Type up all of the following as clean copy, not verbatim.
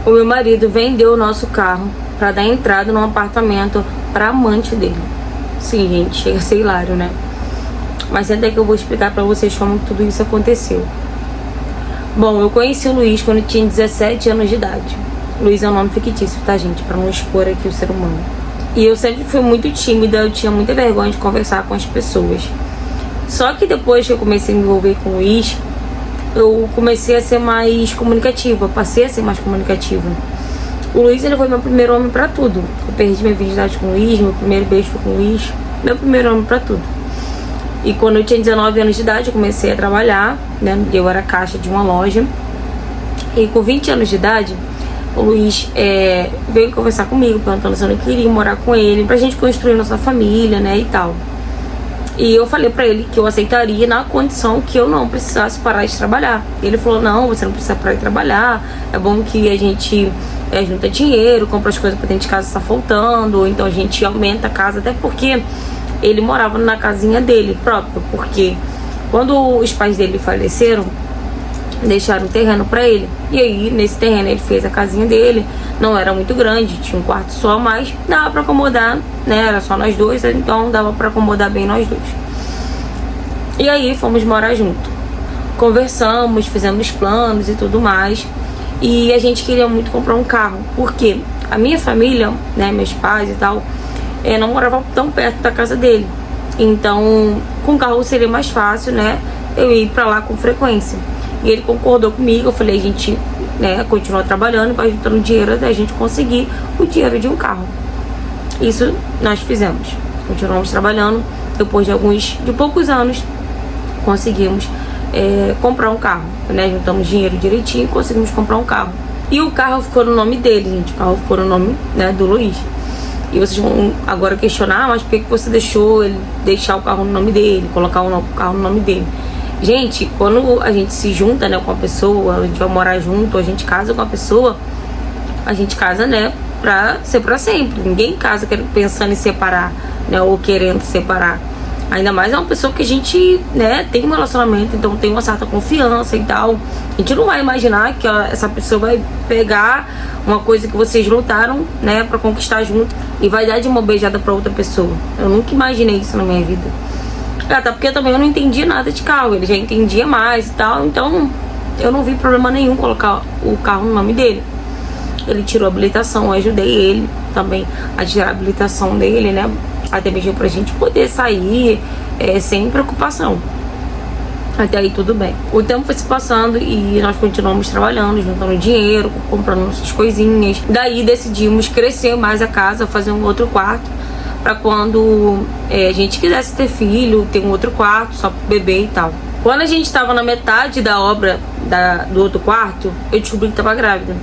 o meu marido vendeu o nosso carro para dar entrada num apartamento para amante dele. Sim, gente, chega a ser hilário, né? Mas até que eu vou explicar para vocês como tudo isso aconteceu. Bom, eu conheci o Luiz quando eu tinha 17 anos de idade. Luiz é um nome fictício, tá, gente? Pra não expor aqui o ser humano. E eu sempre fui muito tímida, eu tinha muita vergonha de conversar com as pessoas. Só que depois que eu comecei a me envolver com o Luiz, eu comecei a ser mais comunicativa, passei a ser mais comunicativa. O Luiz, ele foi meu primeiro homem pra tudo. Eu perdi minha virgindade com o Luiz, meu primeiro beijo foi com o Luiz, meu primeiro homem pra tudo. E quando eu tinha 19 anos de idade, eu comecei a trabalhar, né? Eu era caixa de uma loja. E com 20 anos de idade, o Luiz veio conversar comigo, perguntando se eu não queria morar com ele, pra gente construir nossa família, né, e tal. E eu falei pra ele que eu aceitaria na condição que eu não precisasse parar de trabalhar. Ele falou, não, você não precisa parar de trabalhar, é bom que a gente junta dinheiro, compra as coisas pra dentro de casa que tá faltando, ou então a gente aumenta a casa, até porque ele morava na casinha dele próprio, porque quando os pais dele faleceram, deixaram um terreno pra ele. E aí, nesse terreno, ele fez a casinha dele. Não era muito grande, tinha um quarto só, mas dava pra acomodar, né? Era só nós dois, então dava pra acomodar bem nós dois. E aí, fomos morar junto. Conversamos, fizemos planos e tudo mais. E a gente queria muito comprar um carro, porque a minha família, né, meus pais e tal, não moravam tão perto da casa dele. Então, com o carro seria mais fácil, né, eu ir pra lá com frequência. E ele concordou comigo, eu falei, a gente, né, continua trabalhando e vai juntando dinheiro até a gente conseguir o dinheiro de um carro. Isso nós fizemos. Continuamos trabalhando, depois de poucos anos, conseguimos comprar um carro, né, juntamos dinheiro direitinho e conseguimos comprar um carro. E o carro ficou no nome dele, gente, o carro ficou no nome, né, do Luiz. E vocês vão agora questionar, mas por que você deixou ele deixar o carro no nome dele, colocar o carro no nome dele? Gente, quando a gente se junta, né, com a pessoa, a gente vai morar junto, a gente casa com a pessoa, a gente casa, né, pra ser pra sempre. Ninguém casa pensando em separar, né, ou querendo separar. Ainda mais é uma pessoa que a gente, né, tem um relacionamento, então tem uma certa confiança e tal. A gente não vai imaginar que essa pessoa vai pegar uma coisa que vocês lutaram, né, pra conquistar junto e vai dar de uma beijada pra outra pessoa. Eu nunca imaginei isso na minha vida. Até porque também eu não entendia nada de carro, ele já entendia mais e tal, então eu não vi problema nenhum colocar o carro no nome dele. Ele tirou a habilitação, eu ajudei ele também a tirar a habilitação dele, né, até mesmo pra gente poder sair sem preocupação. Até aí tudo bem. O tempo foi se passando e nós continuamos trabalhando, juntando dinheiro, comprando nossas coisinhas. Daí decidimos crescer mais a casa, fazer um outro quarto, pra quando a gente quisesse ter filho, ter um outro quarto, só pro bebê e tal. Quando a gente tava na metade da obra do outro quarto, eu descobri que tava grávida.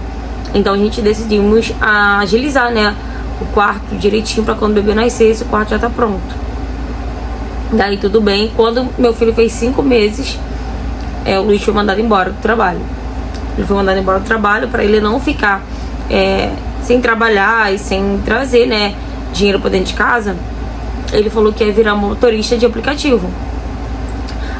Então a gente decidimos agilizar, né, o quarto direitinho pra quando o bebê nascesse, o quarto já tá pronto. Daí tudo bem. Quando meu filho fez 5 meses, o Luiz foi mandado embora do trabalho. Ele foi mandado embora do trabalho pra ele não ficar sem trabalhar e sem trazer, né, dinheiro pra dentro de casa. Ele falou que ia virar motorista de aplicativo,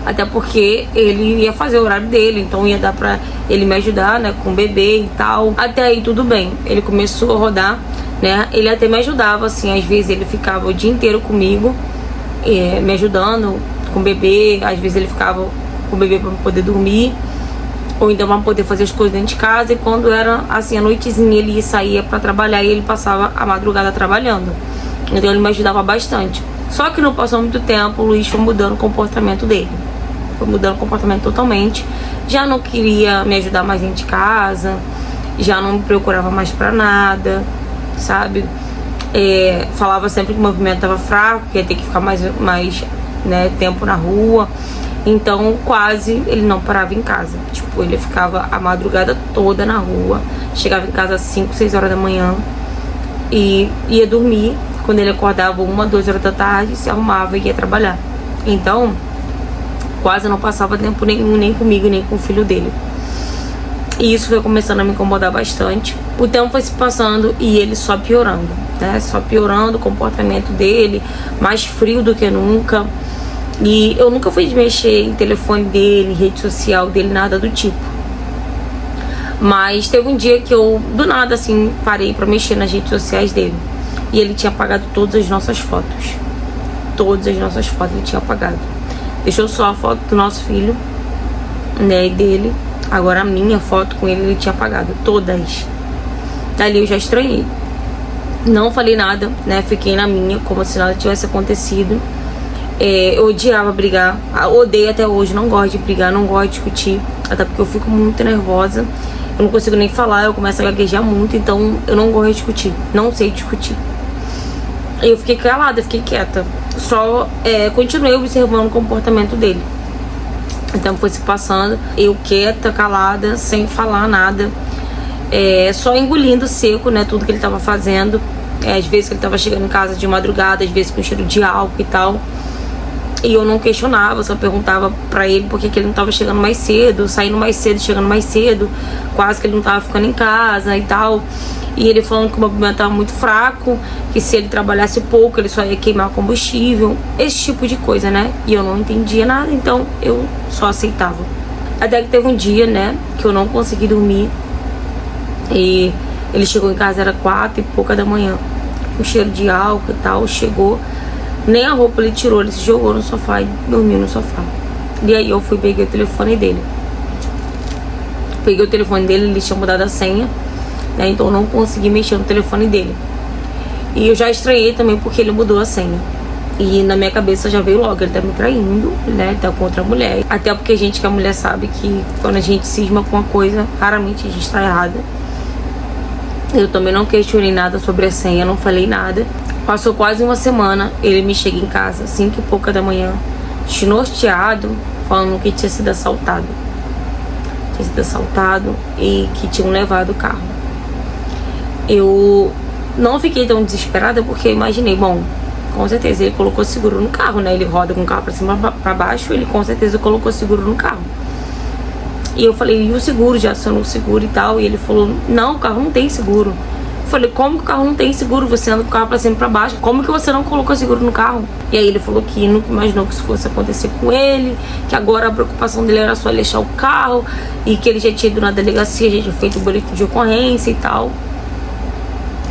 até porque ele ia fazer o horário dele, então ia dar pra ele me ajudar, né, com o bebê e tal. Até aí tudo bem, ele começou a rodar, né, ele até me ajudava, assim, às vezes ele ficava o dia inteiro comigo, me ajudando com o bebê, às vezes ele ficava com o bebê pra poder dormir, ou então pra poder fazer as coisas dentro de casa. E quando era assim, a noitezinha, ele saía pra trabalhar e ele passava a madrugada trabalhando, então ele me ajudava bastante. Só que não passou muito tempo, o Luiz foi mudando o comportamento dele, foi mudando o comportamento totalmente. Já não queria me ajudar mais dentro de casa, já não me procurava mais pra nada, sabe? Falava sempre que o movimento tava fraco, que ia ter que ficar mais né, tempo na rua. Então quase ele não parava em casa. Tipo, ele ficava a madrugada toda na rua, chegava em casa às 5, 6 horas da manhã e ia dormir. Quando ele acordava 1, 2 horas da tarde, se arrumava e ia trabalhar. Então quase não passava tempo nenhum, nem comigo, nem com o filho dele. E isso foi começando a me incomodar bastante. O tempo foi se passando e ele só piorando, né? Só piorando o comportamento dele, mais frio do que nunca. E eu nunca fui mexer em telefone dele, rede social dele, nada do tipo. Mas teve um dia que eu, do nada, assim, parei pra mexer nas redes sociais dele. E ele tinha apagado todas as nossas fotos. Todas as nossas fotos ele tinha apagado. Deixou só a foto do nosso filho, né, e dele. Agora a minha foto com ele tinha apagado. Todas. Dali eu já estranhei. Não falei nada, né, fiquei na minha, como se nada tivesse acontecido. Eu odiava brigar. Odeio até hoje, não gosto de brigar, não gosto de discutir. Até porque eu fico muito nervosa. Eu não consigo nem falar, eu começo a gaguejar muito. Então eu não gosto de discutir, não sei discutir. Eu fiquei calada, fiquei quieta. Só continuei observando o comportamento dele. Então foi se passando, eu quieta, calada, sem falar nada. Só engolindo seco, né, tudo que ele tava fazendo. Às vezes ele tava chegando em casa de madrugada, às vezes com cheiro de álcool e tal. E eu não questionava, só perguntava pra ele por que ele não tava chegando mais cedo, saindo mais cedo, chegando mais cedo, quase que ele não tava ficando em casa e tal. E ele falando que o movimento tava muito fraco, que se ele trabalhasse pouco, ele só ia queimar combustível, esse tipo de coisa, né? E eu não entendia nada, então eu só aceitava. Até que teve um dia, né, que eu não consegui dormir. E ele chegou em casa, era 4 e pouca da manhã, com cheiro de álcool e tal, chegou. Nem a roupa ele tirou, ele se jogou no sofá e dormiu no sofá. E aí eu fui, peguei o telefone dele. Peguei o telefone dele, ele tinha mudado a senha, né? Então eu não consegui mexer no telefone dele. E eu já estranhei também porque ele mudou a senha. E na minha cabeça já veio logo, ele tá me traindo, né? Ele tá com outra mulher. Até porque que a mulher sabe que quando a gente cisma com uma coisa, raramente a gente tá errada. Eu também não questionei nada sobre a senha, não falei nada. Passou quase uma semana, ele me chega em casa, 5 e pouca da manhã, desnorteado, falando que tinha sido assaltado. Tinha sido assaltado e que tinham levado o carro. Eu não fiquei tão desesperada porque eu imaginei, bom, com certeza ele colocou seguro no carro, né? Ele roda com o carro pra cima pra baixo, ele com certeza colocou seguro no carro. E eu falei, e o seguro? Já acionou o seguro e tal? E ele falou, não, o carro não tem seguro. Eu falei, como que o carro não tem seguro? Você anda com o carro pra cima e pra baixo. Como que você não colocou seguro no carro? E aí ele falou que nunca imaginou que isso fosse acontecer com ele, que agora a preocupação dele era só ele deixar o carro, e que ele já tinha ido na delegacia, já tinha feito o boletim de ocorrência e tal.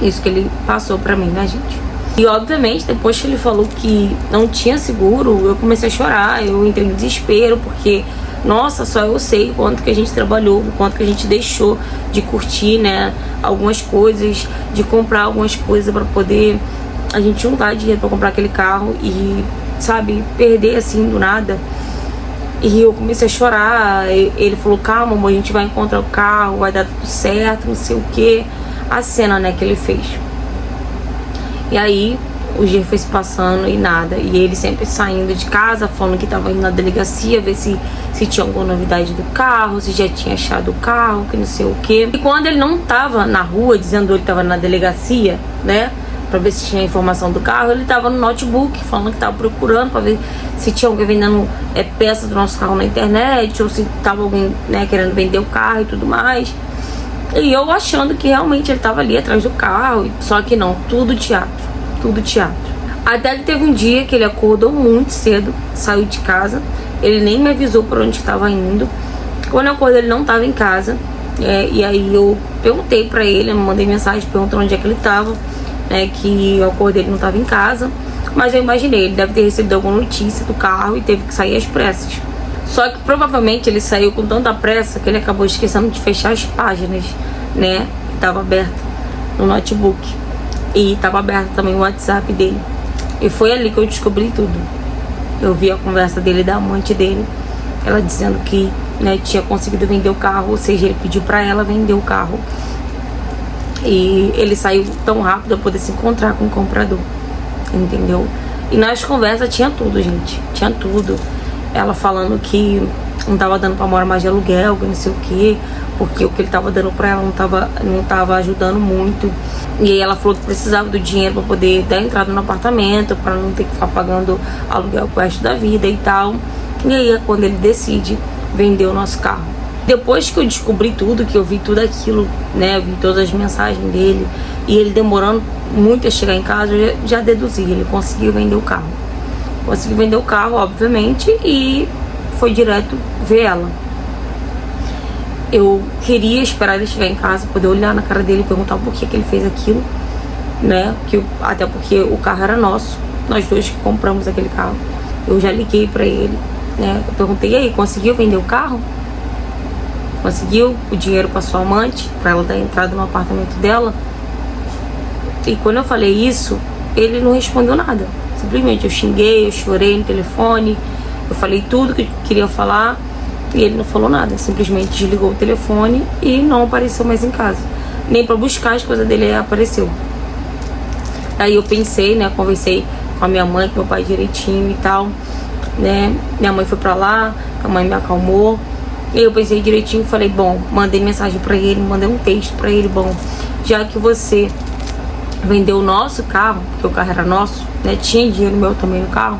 Isso que ele passou pra mim, né, gente? E obviamente, depois que ele falou que não tinha seguro, eu comecei a chorar, eu entrei em desespero, porque nossa, só eu sei o quanto que a gente trabalhou, o quanto que a gente deixou de curtir, né, algumas coisas, de comprar algumas coisas pra poder a gente juntar dinheiro pra comprar aquele carro e, sabe, perder assim do nada. E eu comecei a chorar, ele falou, calma, amor, a gente vai encontrar o carro, vai dar tudo certo, não sei o que. A cena, né, que ele fez. E aí o dia foi se passando e nada. E ele sempre saindo de casa, falando que tava indo na delegacia, ver se tinha alguma novidade do carro, se já tinha achado o carro, que não sei o que. E quando ele não tava na rua, dizendo que ele tava na delegacia, né, pra ver se tinha informação do carro, ele tava no notebook, falando que tava procurando pra ver se tinha alguém vendendo peças do nosso carro na internet, ou se tava alguém, né, querendo vender o carro e tudo mais. E eu achando que realmente ele tava ali atrás do carro. Só que não, tudo teatro. Tudo teatro. Até que teve um dia que ele acordou muito cedo, saiu de casa. Ele nem me avisou pra onde estava indo. Quando eu acordei, ele não tava em casa. E aí eu perguntei pra ele, eu mandei mensagem perguntando onde é que ele tava, né, que eu acordei, ele não tava em casa. Mas eu imaginei, ele deve ter recebido alguma notícia do carro e teve que sair às pressas. Só que provavelmente ele saiu com tanta pressa que ele acabou esquecendo de fechar as páginas, né, que estava aberta no notebook. E estava aberto também o WhatsApp dele. E foi ali que eu descobri tudo. Eu vi a conversa dele, da amante dele, ela dizendo que, né, tinha conseguido vender o carro, ou seja, ele pediu pra ela vender o carro. E ele saiu tão rápido a poder se encontrar com o comprador, entendeu? E nas conversas tinha tudo, gente, tinha tudo. Ela falando que não tava dando pra morar mais de aluguel, que não sei o que, porque o que ele tava dando pra ela não tava ajudando muito. E aí ela falou que precisava do dinheiro pra poder dar entrada no apartamento, pra não ter que ficar pagando aluguel pro resto da vida e tal. E aí é quando ele decide vender o nosso carro. Depois que eu descobri tudo, que eu vi tudo aquilo, né, eu vi todas as mensagens dele, e ele demorando muito a chegar em casa, eu já deduzi, ele conseguiu vender o carro. Conseguiu vender o carro, obviamente, e foi direto ver ela. eu queria esperar ele chegar em casa, poder olhar na cara dele e perguntar por que ele fez aquilo, né? Até porque o carro era nosso, nós dois que compramos aquele carro. Eu já liguei pra ele, né? Eu perguntei, e aí, conseguiu vender o carro? Conseguiu o dinheiro pra sua amante, pra ela dar entrada no apartamento dela? E quando eu falei isso, ele não respondeu nada. Simplesmente eu xinguei, eu chorei no telefone, eu falei tudo que eu queria falar e ele não falou nada. Simplesmente desligou o telefone e não apareceu mais em casa. Nem pra buscar as coisas dele apareceu. Aí eu pensei, né, conversei com a minha mãe, com meu pai direitinho e tal, né. Minha mãe foi pra lá, a mãe me acalmou. E eu pensei direitinho e falei, bom, mandei mensagem pra ele, mandei um texto pra ele, bom, já que você vendeu o nosso carro, porque o carro era nosso, né, tinha dinheiro meu também no carro,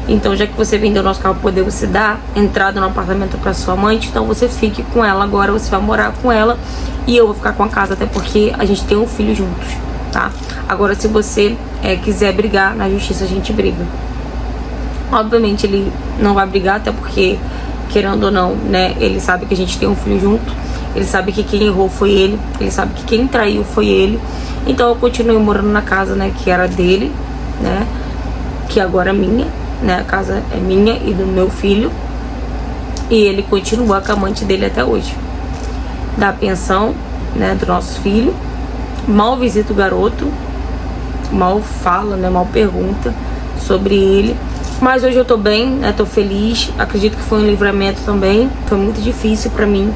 então já que você vendeu o nosso carro, poder você dar entrada no apartamento pra sua amante, então você fique com ela agora, você vai morar com ela e eu vou ficar com a casa, até porque a gente tem um filho juntos, tá? Agora se você quiser brigar na justiça, a gente briga. Obviamente ele não vai brigar, até porque, querendo ou não, né, ele sabe que a gente tem um filho junto, ele sabe que quem errou foi ele sabe que quem traiu foi ele. Então eu continuei morando na casa, né, que era dele, né, que agora é minha, né, a casa é minha e do meu filho. E ele continua com a amante dele até hoje. Dá pensão, né, do nosso filho. Mal visita o garoto, mal fala, né, mal pergunta sobre ele. Mas hoje eu tô bem, né, tô feliz. Acredito que foi um livramento também. Foi muito difícil pra mim,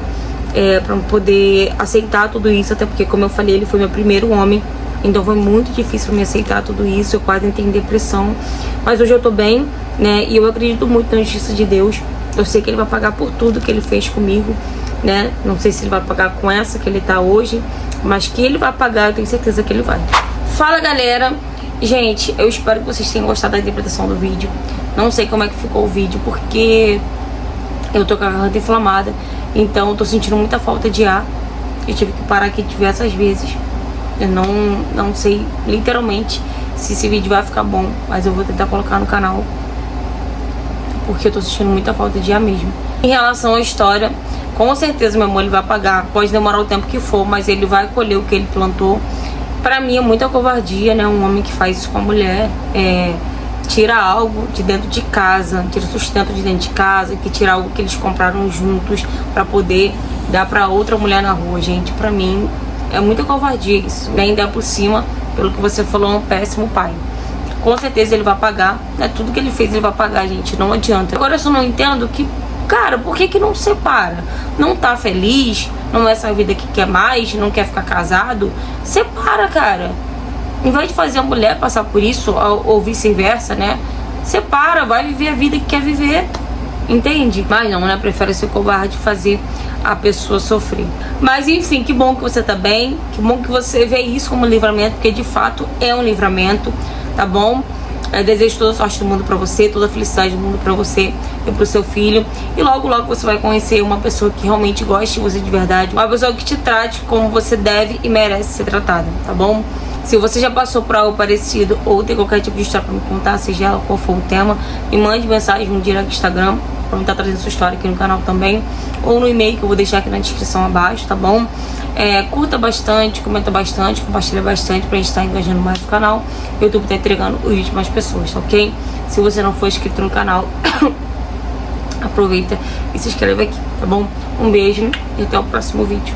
pra poder aceitar tudo isso, até porque, como eu falei, ele foi meu primeiro homem, então foi muito difícil me aceitar tudo isso, eu quase entrei em depressão, mas hoje eu tô bem, né, e eu acredito muito na justiça de Deus. Eu sei que ele vai pagar por tudo que ele fez comigo, né, não sei se ele vai pagar com essa que ele tá hoje, mas que ele vai pagar, eu tenho certeza que ele vai. Fala, galera, gente, eu espero que vocês tenham gostado da interpretação do vídeo. Não sei como é que ficou o vídeo, porque eu tô com a garganta inflamada, então eu tô sentindo muita falta de ar. Eu tive que parar aqui diversas vezes. Eu não sei literalmente se esse vídeo vai ficar bom, mas eu vou tentar colocar no canal, porque eu tô sentindo muita falta de ar mesmo. Em relação à história, com certeza meu amor, ele vai pagar. Pode demorar o tempo que for, mas ele vai colher o que ele plantou. Pra mim é muita covardia, né? Um homem que faz isso com a mulher, tira algo de dentro de casa, tira sustento de dentro de casa, que tira algo que eles compraram juntos pra poder dar pra outra mulher na rua. Gente, pra mim é muita covardia isso, né? Ainda por cima, pelo que você falou, é um péssimo pai. Com certeza ele vai pagar, né? Tudo que ele fez ele vai pagar, gente, não adianta. Agora eu só não entendo que, cara, por que não separa? Não tá feliz, não é essa vida que quer mais, não quer ficar casado? Separa, cara. Em vez de fazer a mulher passar por isso, ou vice-versa, né? Separa, vai viver a vida que quer viver. Entende? Mas não, né? Prefere ser covarde, fazer a pessoa sofrer. Mas enfim, que bom que você tá bem. Que bom que você vê isso como um livramento, porque de fato é um livramento, tá bom? Eu desejo toda a sorte do mundo pra você, toda a felicidade do mundo pra você e pro seu filho. E logo, logo você vai conhecer uma pessoa que realmente goste de você de verdade. Uma pessoa que te trate como você deve e merece ser tratada, tá bom? Se você já passou por algo parecido ou tem qualquer tipo de história pra me contar, seja ela qual for o tema, me mande mensagem no direct do Instagram pra eu estar trazendo sua história aqui no canal também, ou no e-mail que eu vou deixar aqui na descrição abaixo, tá bom? Curta bastante, comenta bastante, compartilha bastante pra gente estar engajando mais no canal. O YouTube tá entregando o vídeo mais pessoas, tá ok? Se você não for inscrito no canal, aproveita e se inscreve aqui, tá bom? Um beijo e até o próximo vídeo.